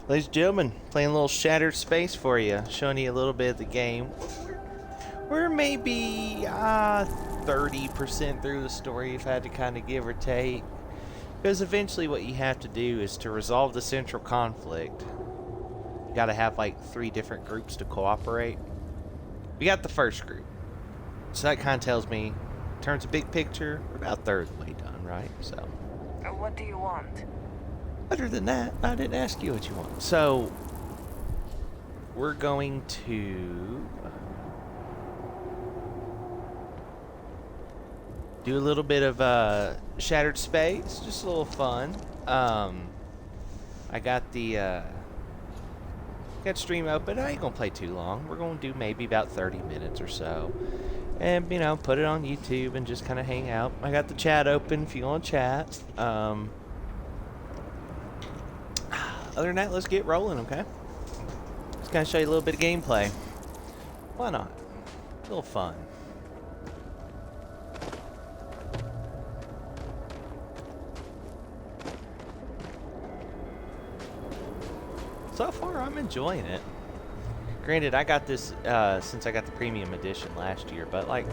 Ladies and gentlemen, playing a little Shattered Space for you, showing you a little bit of the game. We're maybe 30% through the story, if I had to kind of give or take. Because eventually what you have to do is to resolve the central conflict. You gotta have like 3 different groups to cooperate. We got the first group. So that kind of tells me, in terms of big picture, we're about a third of the way done, right? So. What do you want? Other than that, I didn't ask you what you want. So, we're going to do a little bit of Shattered Space, just a little fun. I got the got stream open. I ain't gonna play too long. We're gonna do maybe about 30 minutes or so, and you know, put it on YouTube and just kind of hang out. I got the chat open if you want to chat. Other than that, let's get rolling, okay? Just kind of show you a little bit of gameplay. Why not? A little fun. So far, I'm enjoying it. Granted, I got this since I got the premium edition last year, but like,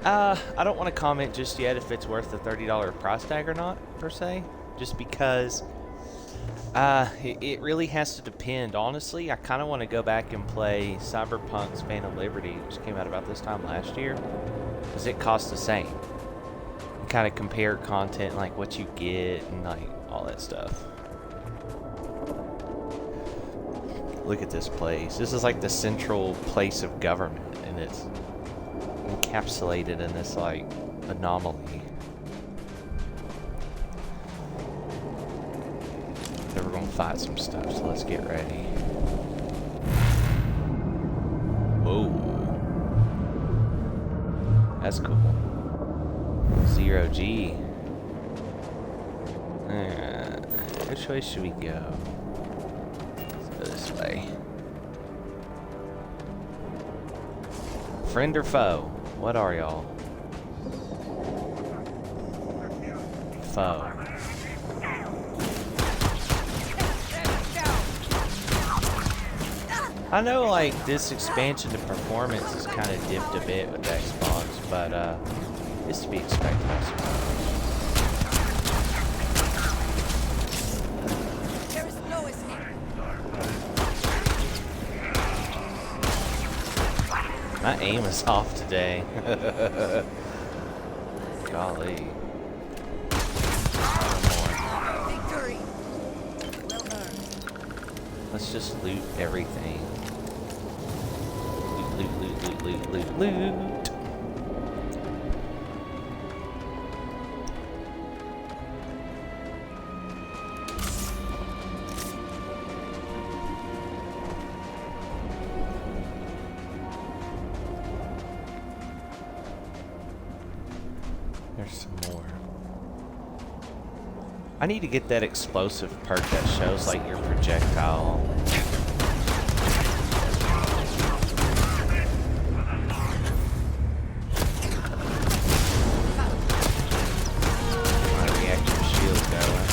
I don't want to comment just yet if it's worth the $30 price tag or not, per se. Just because it really has to depend. Honestly, I kind of want to go back and play Cyberpunk's Phantom Liberty, which came out about this time last year, because it costs the same. And kind of compare content, like what you get and like all that stuff. Look at this place. This is like the central place of government, and it's encapsulated in this like anomaly. So we're gonna fight some stuff, so let's get ready. Whoa. That's cool. 0G. Which way should we go? Let's go this way. Friend or foe? What are y'all? Foe. I know, like, this expansion to performance has kind of dipped a bit with Xbox, but, it's to be expected, I suppose. There is no escape. My aim is off today. Golly. Victory. Well earned. Let's just loot everything. Loot, loot, loot, loot, loot, loot. There's some more. I need to get that explosive perk that shows like your projectile. My reactor shield going.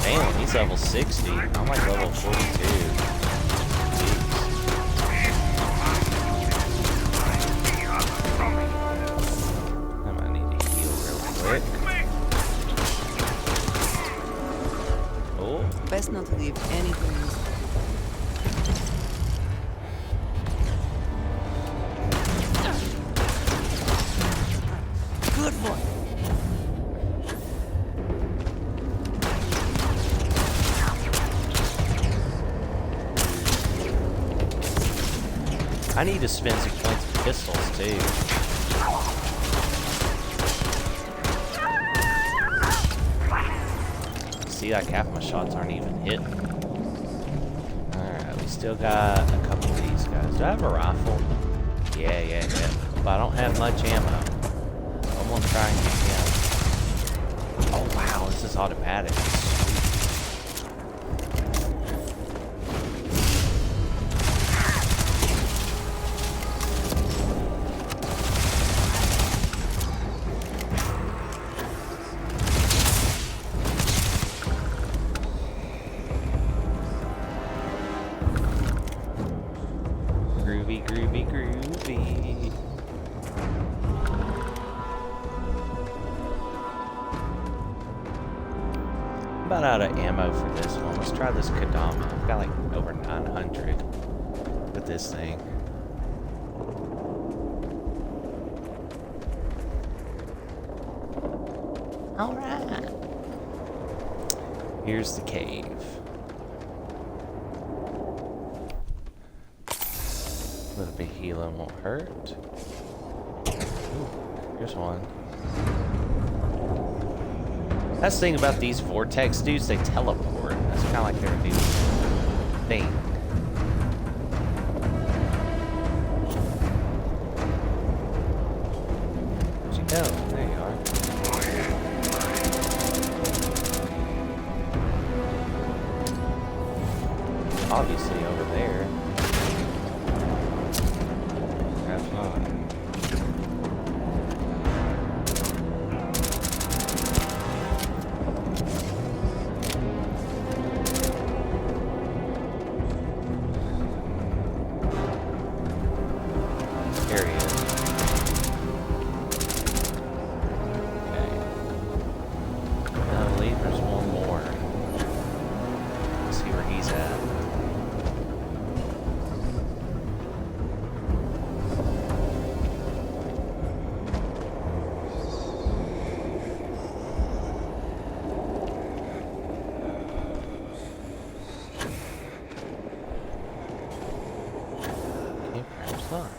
Damn, he's level 60. I'm like level 42. Best not to leave anything else. Good boy. I need to spend some points for pistols too. See, like half my shots aren't even hitting. Alright, we still got a couple of these guys. Do I have a rifle? Yeah. But I don't have much ammo. I'm gonna try and get him. Oh wow, this is automatic. I'm about out of ammo for this one. Let's try this Kadama. I've got like over 900 with this thing. Alright. Here's the cave. A little bit of healing won't hurt. Ooh, here's one. That's the thing about these vortex dudes, they teleport. That's kind of like their new thing. Where'd you go? There you are. Obviously over there. Have fun. There he is. Okay. I believe there's one more. Let's see where he's at. Okay, perhaps not.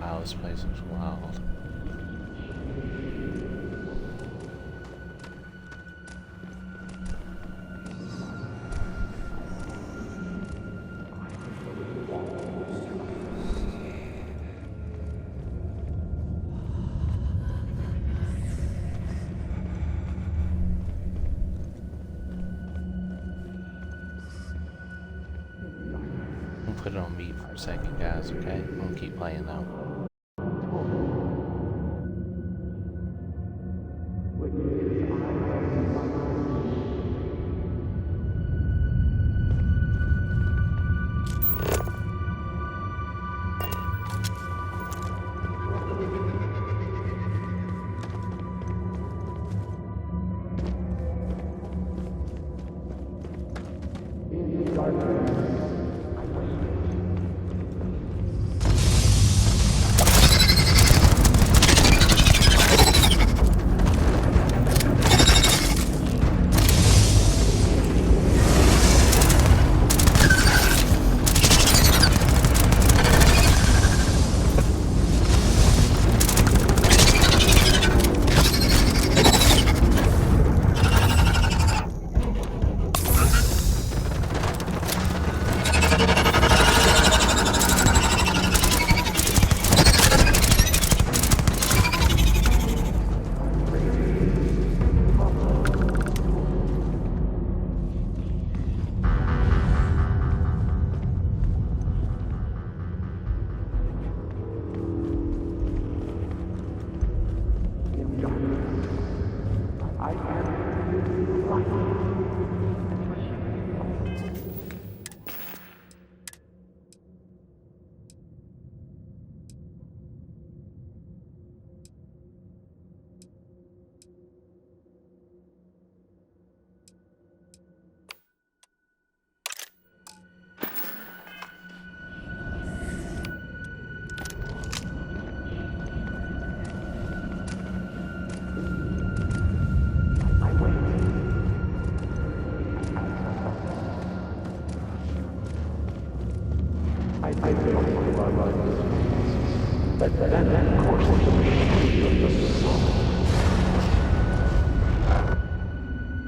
Wow, this place is wild. I'll put it on mute for a second, guys, okay? I'm gonna keep playing though.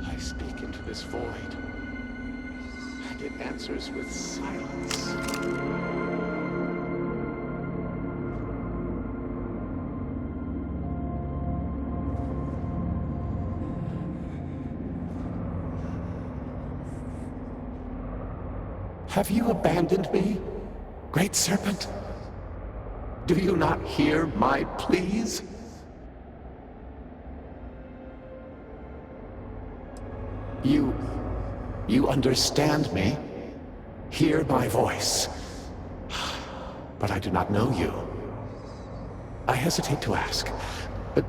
I speak into this void, and it answers with silence. Have you abandoned me, Great Serpent? Do you not hear my pleas? You understand me? Hear my voice. But I do not know you. I hesitate to ask, but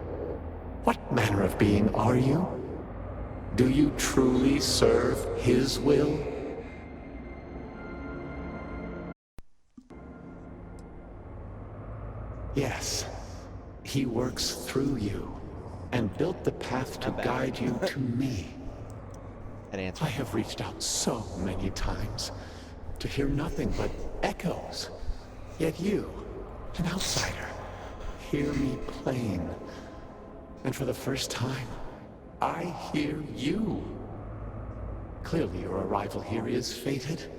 what manner of being are you? Do you truly serve his will? Yes, he works through you and built the path to guide you to me. That answer. I have reached out so many times to hear nothing but echoes. Yet you, an outsider, hear me plain. And for the first time, I hear you. Clearly your arrival here is fated.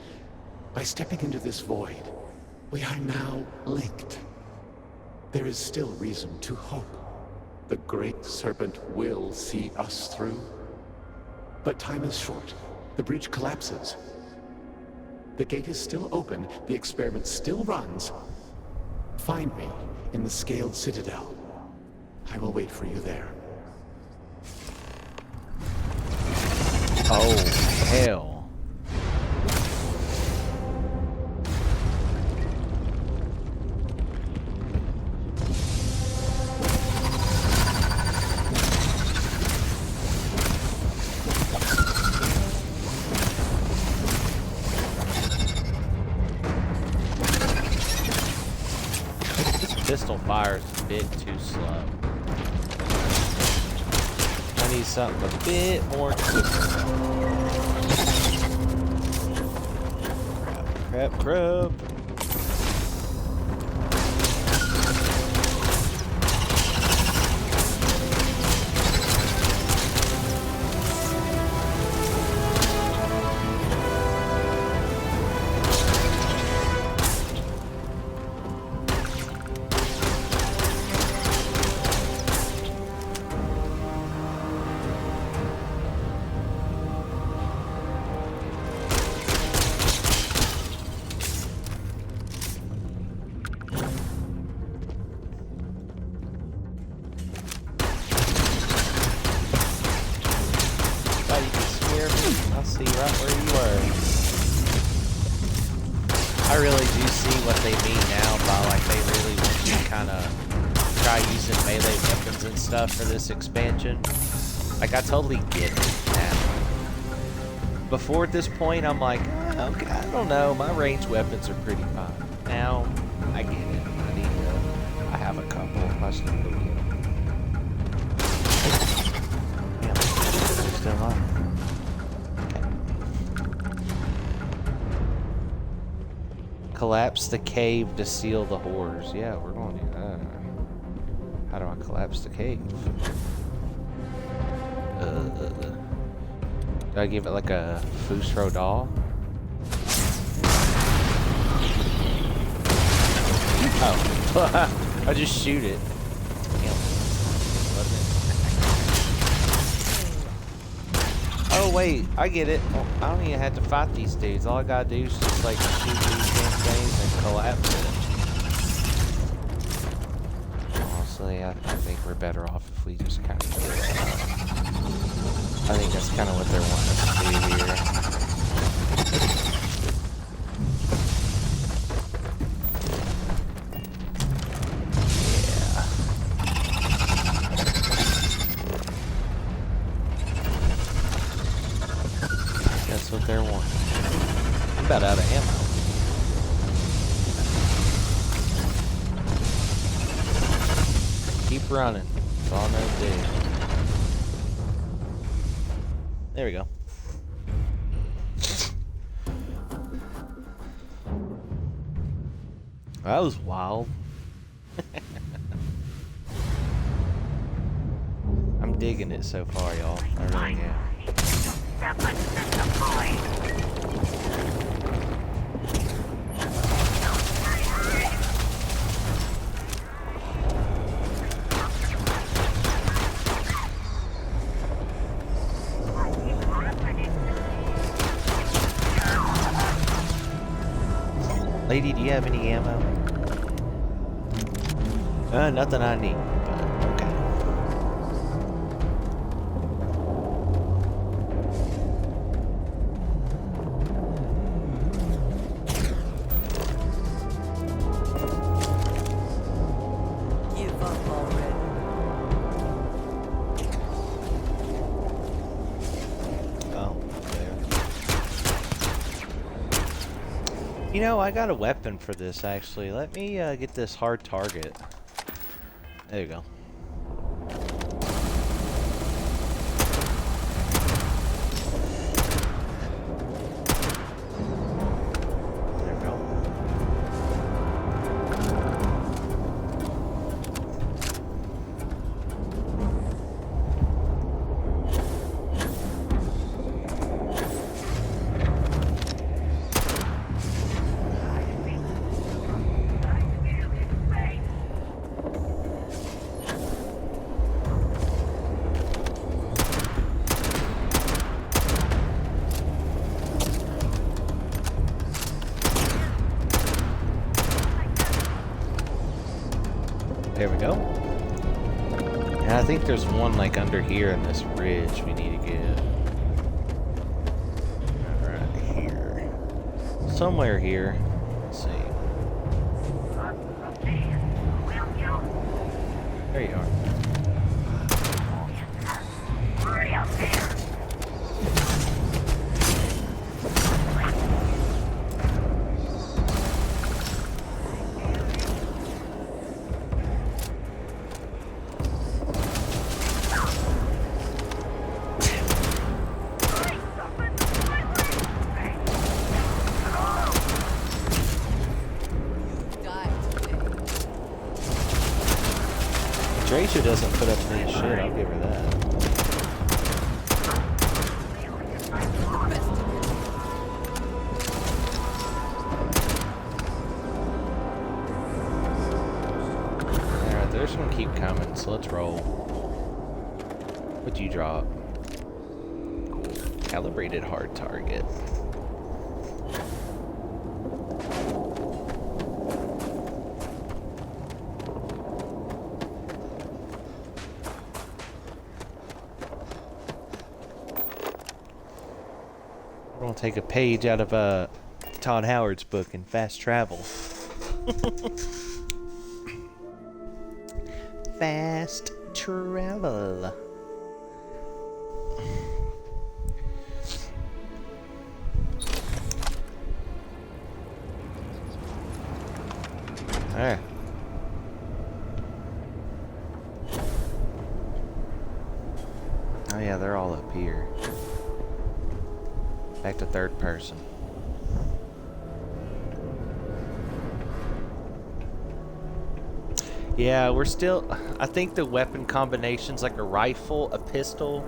By stepping into this void, we are now linked. There is still reason to hope. The great serpent will see us through. But time is short. The bridge collapses. The gate is still open. The experiment still runs. Find me in the Scaled Citadel. I will wait for you there. Oh, hell. Pistol fires a bit too slow. I need something a bit more quick. Crap. See right where you were. I really do see what they mean now by like they really want you to kind of try using melee weapons and stuff for this expansion. Like I totally get it now. Before at this point I'm like, oh, okay, I don't know, my ranged weapons are pretty fine. Now I get it. I have a couple. I should go get them. Yeah, they're still on. Collapse the cave to seal the horrors. Yeah, we're going to do that. How do I collapse the cave? Do I give it like a Fusro doll? Oh. I just shoot it. Oh wait, I get it. Well, I don't even have to fight these dudes. All I gotta do is just like shoot these damn things and collapse it. Honestly, I think we're better off if we just kind of get it out. I think that's kind of what they're wanting us to do here. That's what they're wanting. I'm about out of ammo. Keep running. That's all I know to do. There we go. That was wild. I'm digging it so far, y'all. I really am. Lady, do you have any ammo? Nothing I need, but okay. Give up already. Oh, there. You know, I got a weapon for this, actually. Let me get this hard target. There you go. There we go. There we go. And I think there's one like under here in this ridge we need to get. Right here. Somewhere here. Let's see. There you are. Tracer doesn't put up any shit, I'll give her that. Alright, there's one keep coming, so let's roll. What'd you drop? Cool. Calibrated hard target. We're gonna take a page out of Todd Howard's book in Fast Travel. Fast travel. Alright. Oh yeah, they're all up here. Back to third person. Yeah, we're still... I think the weapon combination's like a rifle, a pistol,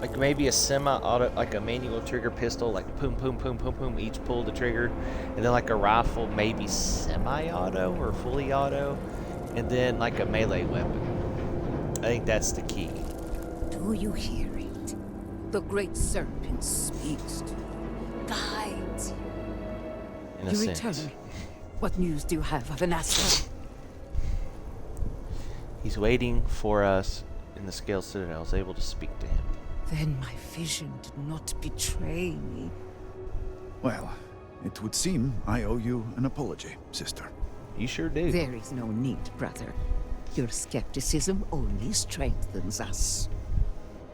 like maybe a semi-auto, like a manual trigger pistol, like boom, boom, boom, boom, boom, each pull the trigger, and then like a rifle, maybe semi-auto or fully auto, and then like a melee weapon. I think that's the key. Do you hear it? The great serpent speaks to you, guides you. In a You sense. return. What news do you have of an asshole? He's waiting for us in the Scale Citadel. I was able to speak to him. Then my vision did not betray me. Well, it would seem I owe you an apology, sister. You sure do. There is no need, brother. Your skepticism only strengthens us.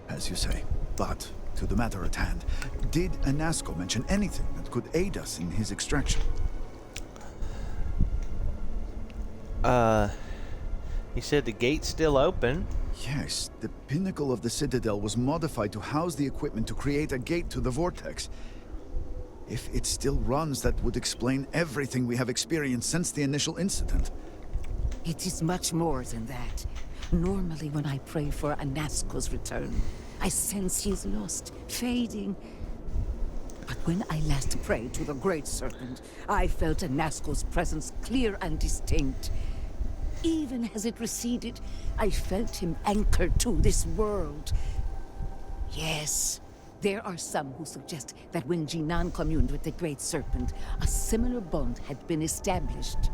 As you say. But, to the matter at hand, did Anasco mention anything that could aid us in his extraction? He said the gate's still open. Yes, the pinnacle of the Citadel was modified to house the equipment to create a gate to the Vortex. If it still runs, that would explain everything we have experienced since the initial incident. It is much more than that. Normally when I pray for Anasco's return, I sense he is lost, fading. But when I last prayed to the Great Serpent, I felt Anasco's presence clear and distinct. Even as it receded, I felt him anchored to this world. Yes, there are some who suggest that when Jinan communed with the Great Serpent, a similar bond had been established.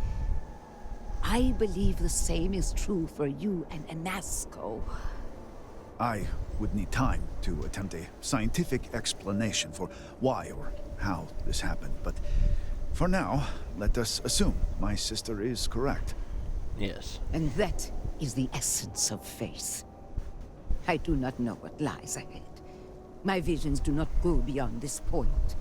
I believe the same is true for you and Anasco. I would need time to attempt a scientific explanation for why or how this happened, but for now, let us assume my sister is correct. Yes. And that is the essence of faith. I do not know what lies ahead. My visions do not go beyond this point.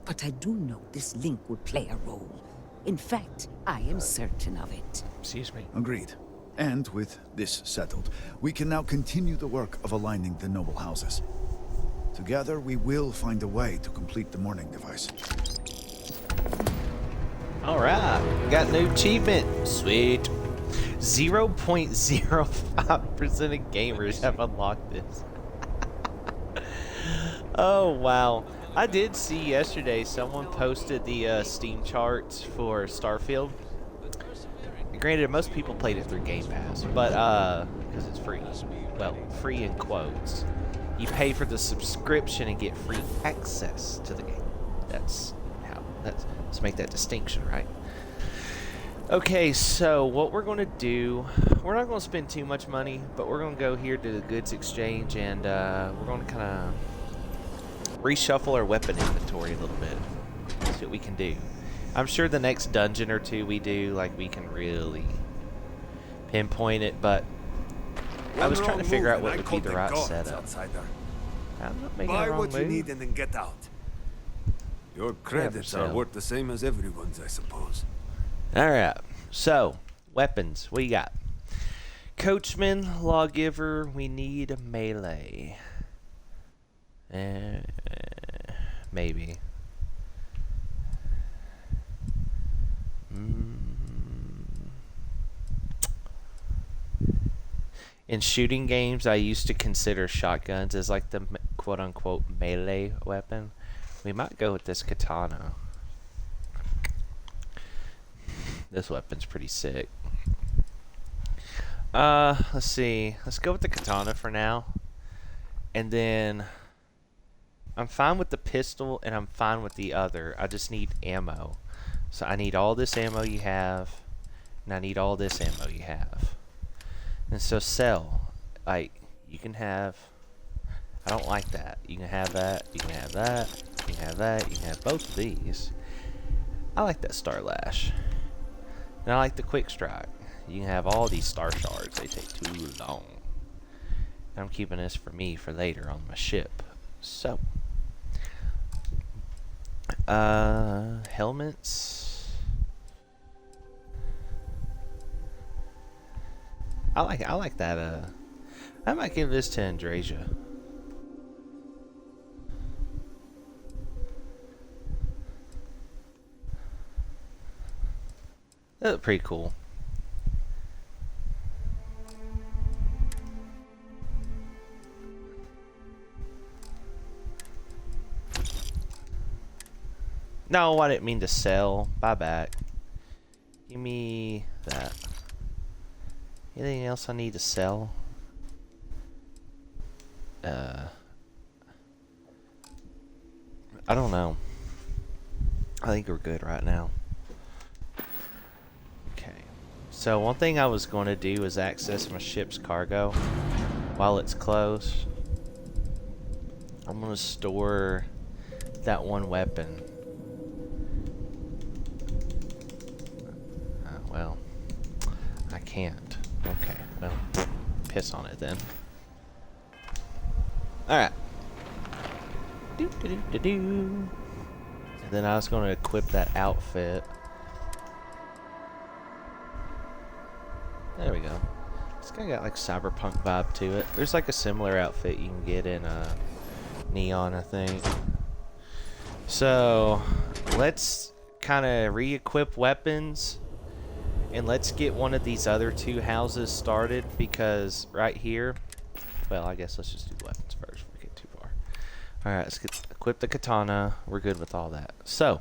But I do know this link will play a role. In fact, I am certain of it. Excuse me. Agreed. And with this settled, we can now continue the work of aligning the noble houses. Together, we will find a way to complete the mourning device. Alright, got new achievement. Sweet. 0.05% of gamers have unlocked this. Oh, wow. I did see yesterday someone posted the Steam charts for Starfield. Granted, most people played it through Game Pass, but, because it's free. Well, free in quotes. You pay for the subscription and get free access to the game. Let's make that distinction, right? Okay, so what we're going to do, we're not going to spend too much money, but we're going to go here to the goods exchange, and we're going to kind of reshuffle our weapon inventory a little bit. See what we can do. I'm sure the next dungeon or two we do, like, we can really pinpoint it, but I was trying to figure out what would be the right setup. I'm not making a Buy wrong what you move. need and then get out. Your credits are sale. worth the same as everyone's, I suppose. Alright, so, weapons, what you got? Coachman, Lawgiver, we need a melee. Maybe. In shooting games, I used to consider shotguns as like the quote-unquote melee weapon. We might go with this katana. This weapon's pretty sick. Let's see. Let's go with the katana for now. And then I'm fine with the pistol and I'm fine with the other. I just need ammo. So I need all this ammo you have. And I need all this ammo you have. And so sell. Like, you can have... I don't like that. You can have that. You can have that. You can have that. You can have both of these. I like that Star Lash. And I like the Quick Strike. You can have all these Star Shards. They take too long. And I'm keeping this for me for later on my ship. So. Helmets. I like that, I might give this to Andrasia. That looked pretty cool. No, I didn't mean to sell. Buy back. Give me that. Anything else I need to sell? I don't know. I think we're good right now. Okay. So one thing I was going to do is access my ship's cargo while it's closed. I'm going to store that one weapon. Well, I can't. Okay, well, piss on it then. Alright. And then I was going to equip that outfit. There we go. This guy got like cyberpunk vibe to it. There's like a similar outfit you can get in Neon, I think. So, let's kind of re-equip weapons. And let's get one of these other two houses started, because right here, well, I guess let's just do weapons first before we get too far. Alright, let's equip the katana. We're good with all that. So,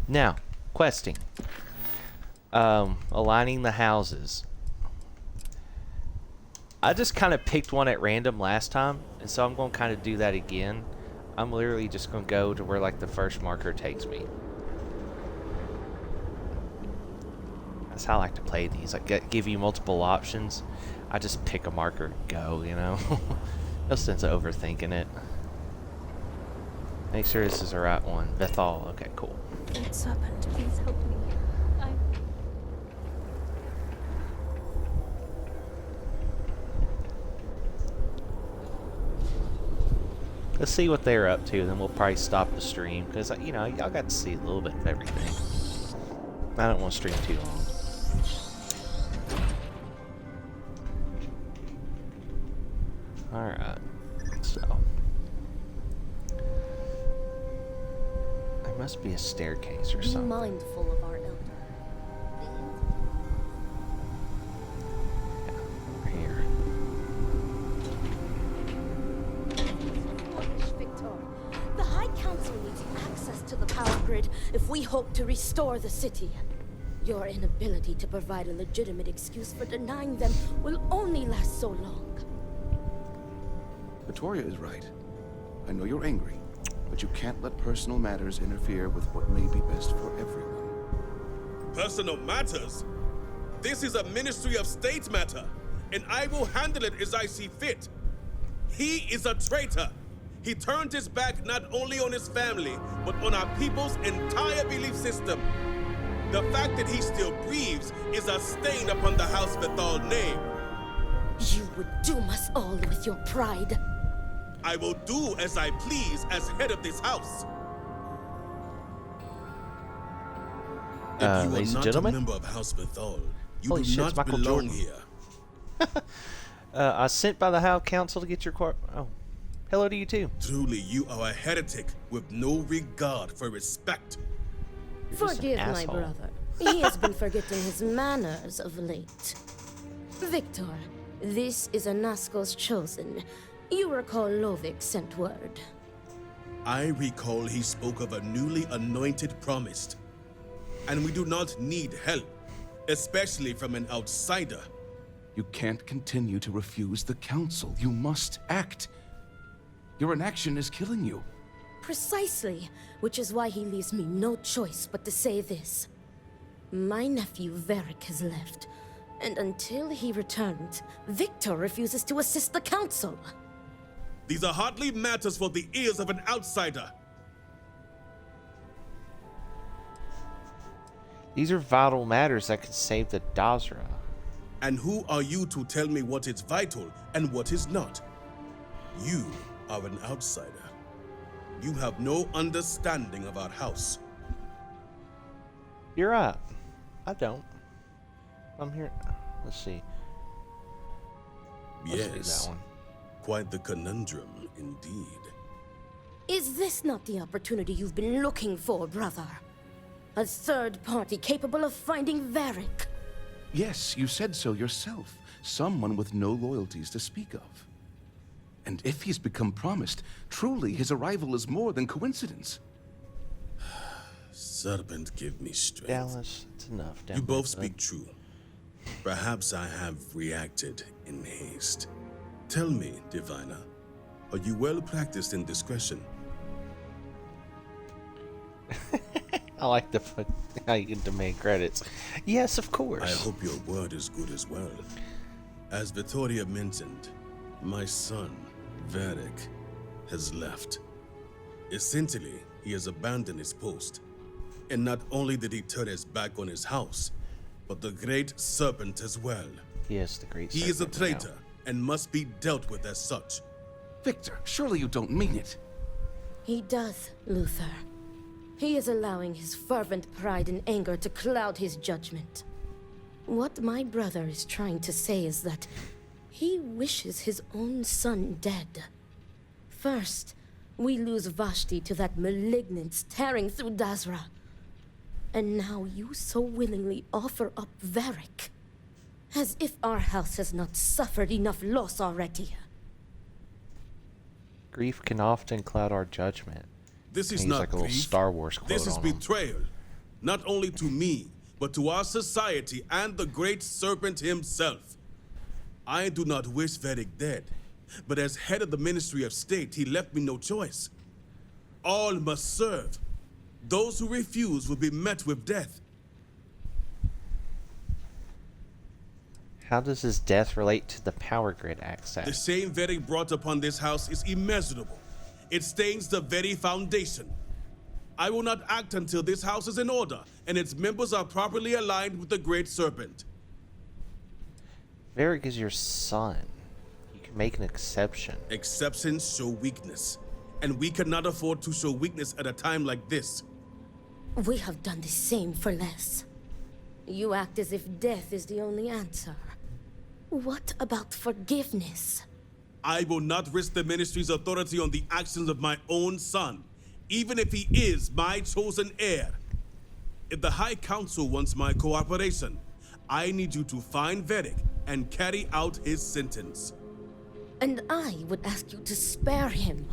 now, questing. Aligning the houses. I just kind of picked one at random last time, and so I'm going to kind of do that again. I'm literally just going to go to where like the first marker takes me. That's how I like to play these. Like give you multiple options. I just pick a marker and go, you know. No sense of overthinking it. Make sure this is the right one. Bethal. Okay, cool. Great Serpent, please help me. Let's see what they're up to, then we'll probably stop the stream, because, you know, y'all got to see a little bit of everything. I don't want to stream too long. Alright, so. There must be a staircase or Be something. mindful of our elder. Over here. Victor, the High Council needs access to the power grid if we hope to restore the city. Your inability to provide a legitimate excuse for denying them will only last so long. Victoria is right. I know you're angry, but you can't let personal matters interfere with what may be best for everyone. Personal matters? This is a Ministry of State matter, and I will handle it as I see fit. He is a traitor. He turned his back not only on his family, but on our people's entire belief system. The fact that he still breathes is a stain upon the House Vethal name. You would doom us all with your pride. I will do as I please as head of this house. If you are ladies and not gentlemen? a member of House Vethal, you Holy do shit, it's not Michael belong Jordan. here. I sent by the House Council to get your Oh. Hello to you too. Truly, you are a heretic with no regard for respect. You're just an Forgive my asshole. brother. He has been forgetting his manners of late. Victor, this is Anasco's chosen. You recall Lovik sent word. I recall he spoke of a newly anointed promised. And we do not need help, especially from an outsider. You can't continue to refuse the council. You must act. Your inaction is killing you. Precisely, which is why he leaves me no choice but to say this. My nephew Varric has left, and until he returns, Victor refuses to assist the council. These are hardly matters for the ears of an outsider. These are vital matters that could save the Dazra. And who are you to tell me what is vital and what is not? You are an outsider. You have no understanding of our house. You're right. I don't. I'm here. Let's see. Let's do Yes, that one. quite the conundrum indeed. Is this not the opportunity you've been looking for, brother? A third party capable of finding Varric? Yes, you said so yourself. Someone with no loyalties to speak of. And if he's become promised, truly his arrival is more than coincidence. Serpent, give me strength. Dallas, it's enough. You both speak true. Perhaps I have reacted in haste. Tell me, Divina, are you well practiced in discretion? I like the how you can demand credits. Yes, of course. I hope your word is good as well. As Vittoria mentioned, my son, Varric, has left. Essentially, he has abandoned his post. And not only did he turn his back on his house, but the great serpent as well. Yes, the great. He is a serpent now. traitor and must be dealt with as such. Victor, surely you don't mean it. He does, Luther. He is allowing his fervent pride and anger to cloud his judgment. What my brother is trying to say is that he wishes his own son dead. First, we lose Vashti to that malignance tearing through Dazra. And now you so willingly offer up Varric. As if our house has not suffered enough loss already. Grief can often cloud our judgment. This is He's not like a little grief. Star Wars quote This is on him. betrayal, not only to me, but to our society and the great serpent himself. I do not wish Vedic dead, but as head of the Ministry of State, he left me no choice. All must serve. Those who refuse will be met with death. How does his death relate to the power grid The access? shame Vedic brought upon this house is immeasurable. It stains the very foundation. I will not act until this house is in order and its members are properly aligned with the Great Serpent. Varric is your son. You can make an exception. Exceptions show weakness, and we cannot afford to show weakness at a time like this. We have done the same for less. You act as if death is the only answer. What about forgiveness? I will not risk the ministry's authority on the actions of my own son, even if he is my chosen heir. If the High Council wants my cooperation, I need you to find Vedic and carry out his sentence. And I would ask you to spare him.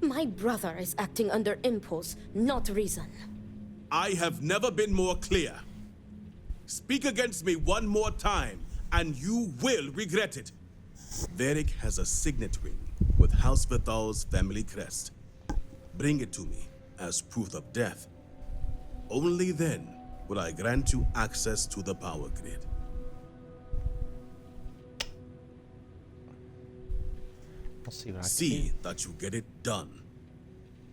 My brother is acting under impulse, not reason. I have never been more clear. Speak against me one more time, and you will regret it. Vedic has a signet ring with House Vithal's family crest. Bring it to me as proof of death. Only then will I grant you access to the power grid. I'll see what I can do. See that you get it done.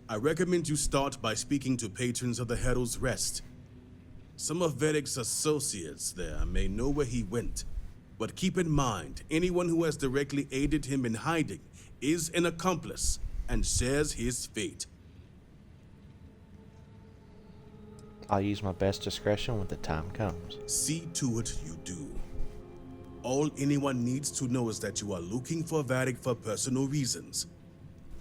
I recommend you start by speaking to patrons of the Herald's Rest. Some of Vedic's associates there may know where he went, but keep in mind, anyone who has directly aided him in hiding is an accomplice and shares his fate. I'll use my best discretion when the time comes. See to it you do. All anyone needs to know is that you are looking for Vedic for personal reasons.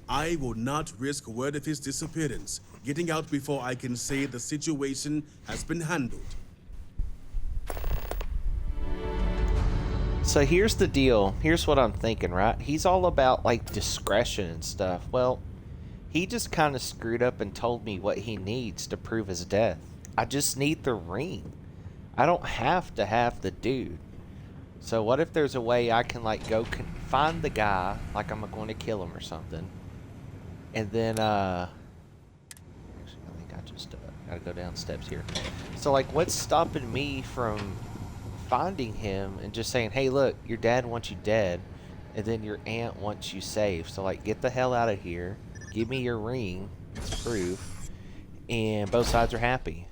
I will not risk word of his disappearance getting out before I can say the situation has been handled. So here's the deal. Here's what I'm thinking, right? He's all about, like, discretion and stuff. Well, he just kind of screwed up and told me what he needs to prove his death. I just need the ring. I don't have to have the dude. So what if there's a way I can, like, go find the guy, like I'm going to kill him or something, and then, actually, I think I just gotta go down steps here. So, like, what's stopping me from finding him and just saying, hey, look, your dad wants you dead, and then your aunt wants you saved. So, like, get the hell out of here. Give me your ring. It's proof. And both sides are happy.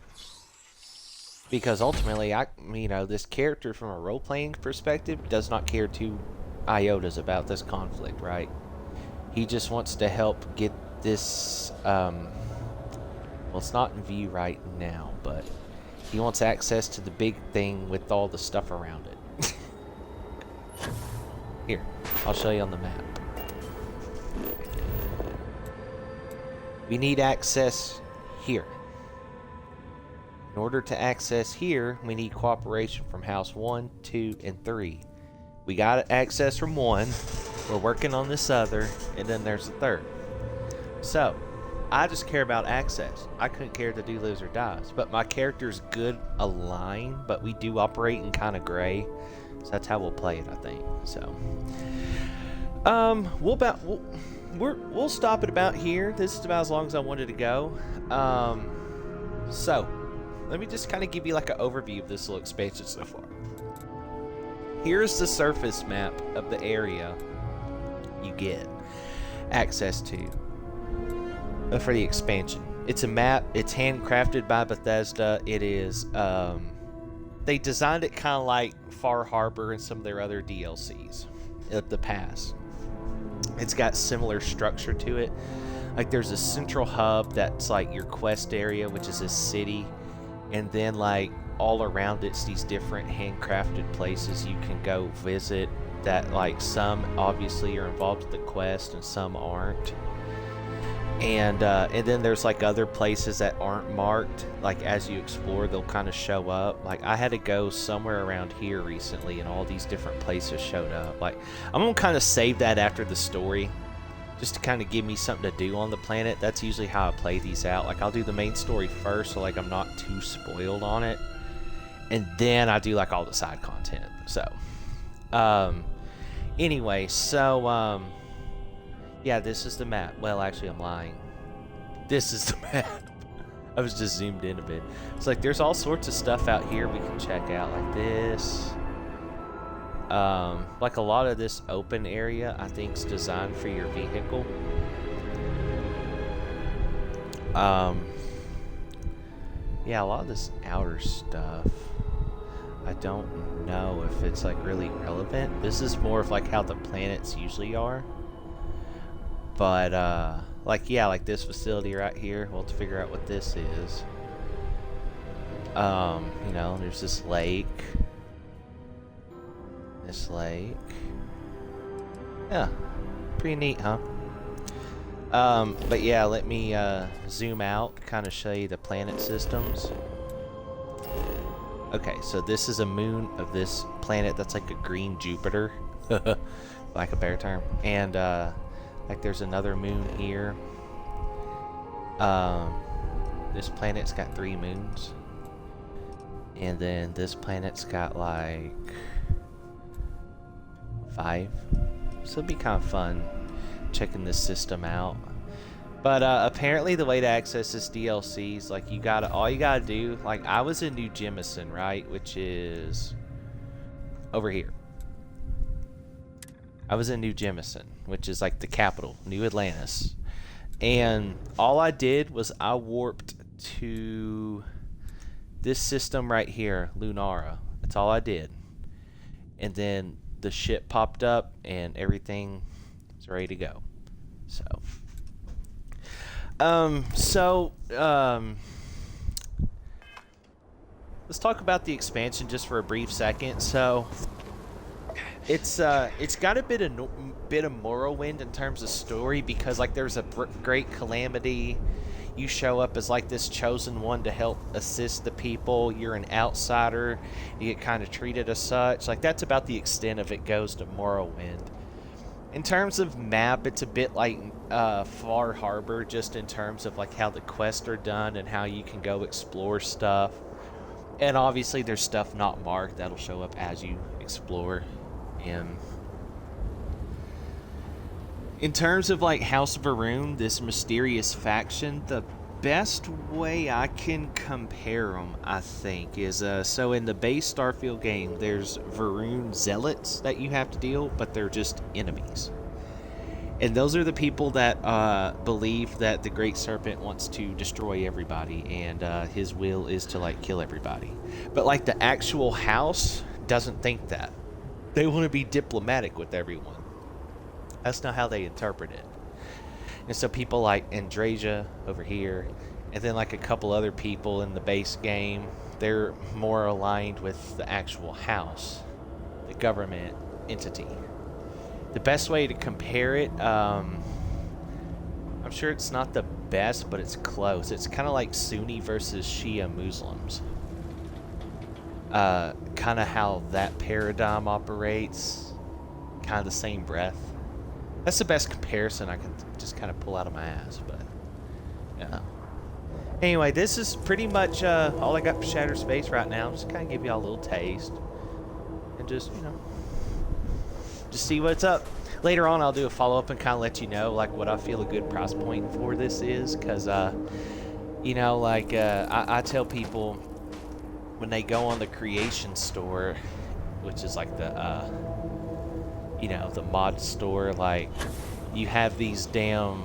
Because ultimately, this character from a role-playing perspective does not care two iotas about this conflict, right? He just wants to help get this, well, it's not in view right now, but he wants access to the big thing with all the stuff around it. Here, I'll show you on the map. We need access here. In order to access here, we need cooperation from House 1, 2, and 3. We got access from 1, we're working on this other, and then there's a third. So, I just care about access. I couldn't care if the dude lives or dies. But my character's good aligned, but we do operate in kind of gray. So that's how we'll play it, I think. So, we'll stop it about here. This is about as long as I wanted to go. So, let me just kind of give you like an overview of this little expansion so far. Here's the surface map of the area you get access to for the expansion. It's a map. It's handcrafted by Bethesda. It is, they designed it kind of like Far Harbor and some of their other DLCs of the past. It's got similar structure to it. Like there's a central hub that's like your quest area, which is a city. And then like all around it's these different handcrafted places you can go visit that like some obviously are involved with the quest and some aren't. And then there's like other places that aren't marked, like as you explore they'll kind of show up. Like I had to go somewhere around here recently and all these different places showed up. Like I'm gonna kind of save that after the story just to kind of give me something to do on the planet. That's usually how I play these out. Like I'll do the main story first so like I'm not too spoiled on it, and then I do like all the side content. So Anyway, so, yeah, this is the map. Well, actually, I'm lying. This is the map. I was just zoomed in a bit. It's like there's all sorts of stuff out here we can check out, like this. Like a lot of this open area, I think, is designed for your vehicle. Yeah, a lot of this outer stuff, I don't know if it's like really relevant. This is more of like how the planets usually are. But, like, yeah, like this facility right here, we'll have to figure out what this is. You know, there's this lake. This lake. Yeah, pretty neat, huh? But yeah, let me, zoom out, kind of show you the planet systems. Okay, so this is a moon of this planet that's like a green Jupiter. Like a bear term. And, like there's another moon here. This planet's got 3 moons. And then this planet's got like 5. So it'll be kind of fun checking this system out. But apparently the way to access this DLC is like all you gotta do, like I was in New Jemison, right? Which is over here. I was in New Jemison, which is like the capital, New Atlantis. And all I did was I warped to this system right here, Lunara. That's all I did. And then the ship popped up and everything is ready to go. So, let's talk about the expansion just for a brief second. So, it's got a bit of Morrowind in terms of story because like there's a great calamity. You show up as like this chosen one to help assist the people. You're an outsider. You get kind of treated as such. Like that's about the extent of it goes to Morrowind. In terms of map, it's a bit like Far Harbor, just in terms of like how the quests are done and how you can go explore stuff. And obviously there's stuff not marked that'll show up as you explore. In terms of like House of Varun, this mysterious faction, the best way I can compare them, I think, is so in the base Starfield game, there's Varun zealots that you have to deal, but they're just enemies. And those are the people that believe that the Great Serpent wants to destroy everybody, and his will is to like kill everybody. But like the actual house doesn't think that. They want to be diplomatic with everyone. That's not how they interpret it. And so people like Andrasia over here, and then like a couple other people in the base game, they're more aligned with the actual house, the government entity. The best way to compare it, I'm sure it's not the best, but it's close. It's kind of like Sunni versus Shia Muslims. Kind of how that paradigm operates, kind of the same breath. That's the best comparison I can just kind of pull out of my ass, but yeah. Anyway, this is pretty much all I got for Shattered Space right now. Just kind of give y'all a little taste and just, you know, just see what's up. Later on, I'll do a follow-up and kind of let you know like what I feel a good price point for this is, because you know, like I tell people when they go on the Creation Store, which is like the you know, the mod store, like you have these damn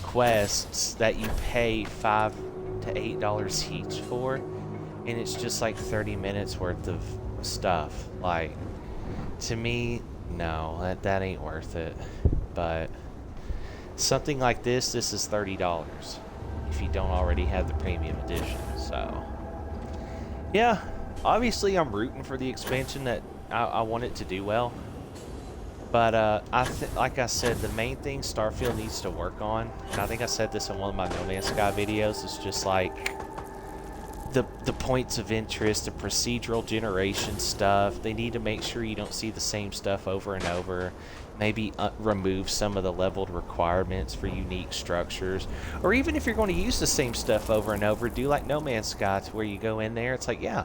quests that you pay $5 to $8 each for, and it's just like 30 minutes worth of stuff. Like, to me, no, that ain't worth it. But something like this is $30 if you don't already have the premium edition. So yeah, obviously I'm rooting for the expansion. That I want it to do well. But like I said, the main thing Starfield needs to work on, and I think I said this in one of my No Man's Sky videos, is just like the points of interest, the procedural generation stuff. They need to make sure you don't see the same stuff over and over. Maybe remove some of the leveled requirements for unique structures. Or even if you're going to use the same stuff over and over, do like No Man's Sky, to where you go in there, it's like, yeah,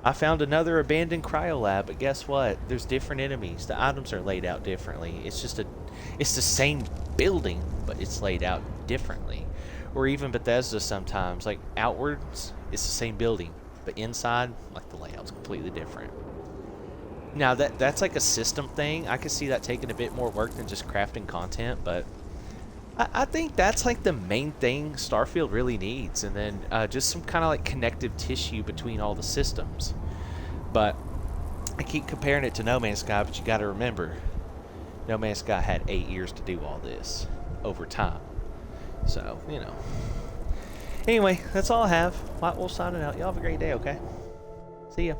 I found another abandoned cryolab, but guess what? There's different enemies. The items are laid out differently. It's the same building, but it's laid out differently. Or even Bethesda sometimes, like outwards, it's the same building, but inside, like the layout's completely different. Now that's like a system thing. I could see that taking a bit more work than just crafting content, but I think that's like the main thing Starfield really needs, and then just some kind of like connective tissue between all the systems. But I keep comparing it to No Man's Sky, but you got to remember, No Man's Sky had 8 years to do all this over time. So, you know. Anyway, that's all I have. White Wolf signing out. Y'all have a great day, okay? See ya.